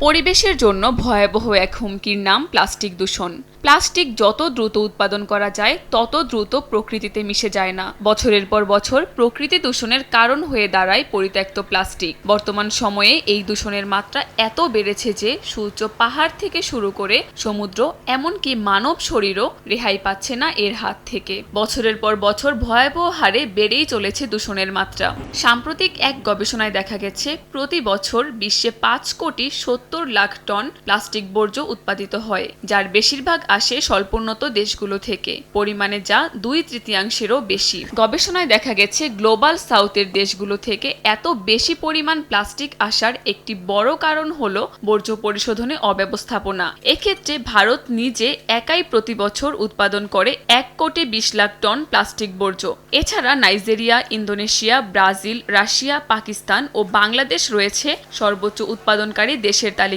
পরিবেশের জন্য ভয়াবহ এক হুমকির নাম প্লাস্টিক দূষণ। প্লাস্টিক যত দ্রুত উৎপাদন করা যায় তত দ্রুত প্রকৃতিতে মিশে যায় না। বছরের পর বছর প্রকৃতি দূষণের কারণ হয়ে দাঁড়ায় পরিত্যক্ত প্লাস্টিক। বর্তমান সময়ে এই দূষণের মাত্রা এত বেড়েছে যে সূর্য পাহাড় থেকে শুরু করে সমুদ্র এমনকি মানব শরীরও রেহাই পাচ্ছে না এর হাত থেকে। বছরের পর বছর ভয়াবহ হারে বেড়েই চলেছে দূষণের মাত্রা। সাম্প্রতিক এক গবেষণায় দেখা গেছে প্রতি বছর বিশ্বে 5,70,00,000 টন প্লাস্টিক বর্জ্য উৎপাদিত হয়, যার বেশিরভাগ আসে স্বল্পোন্নত দেশগুলো থেকে, পরিমাণে যা 2/3-এরও বেশি। গবেষণায় দেখা গেছে গ্লোবাল সাউথের দেশগুলো থেকে এত বেশি পরিমাণ প্লাস্টিক আসার একটি বড় কারণ হলো বর্জ্য পরিশোধনে অব্যবস্থাপনা। এক্ষেত্রে ভারত নিজে একাই প্রতি বছর উৎপাদন করে 1,20,00,000 টন প্লাস্টিক বর্জ্য। এছাড়া Nigeria, Indonesia, Brazil, Russia, Pakistan ও বাংলাদেশ রয়েছে সর্বোচ্চ উৎপাদনকারী দেশের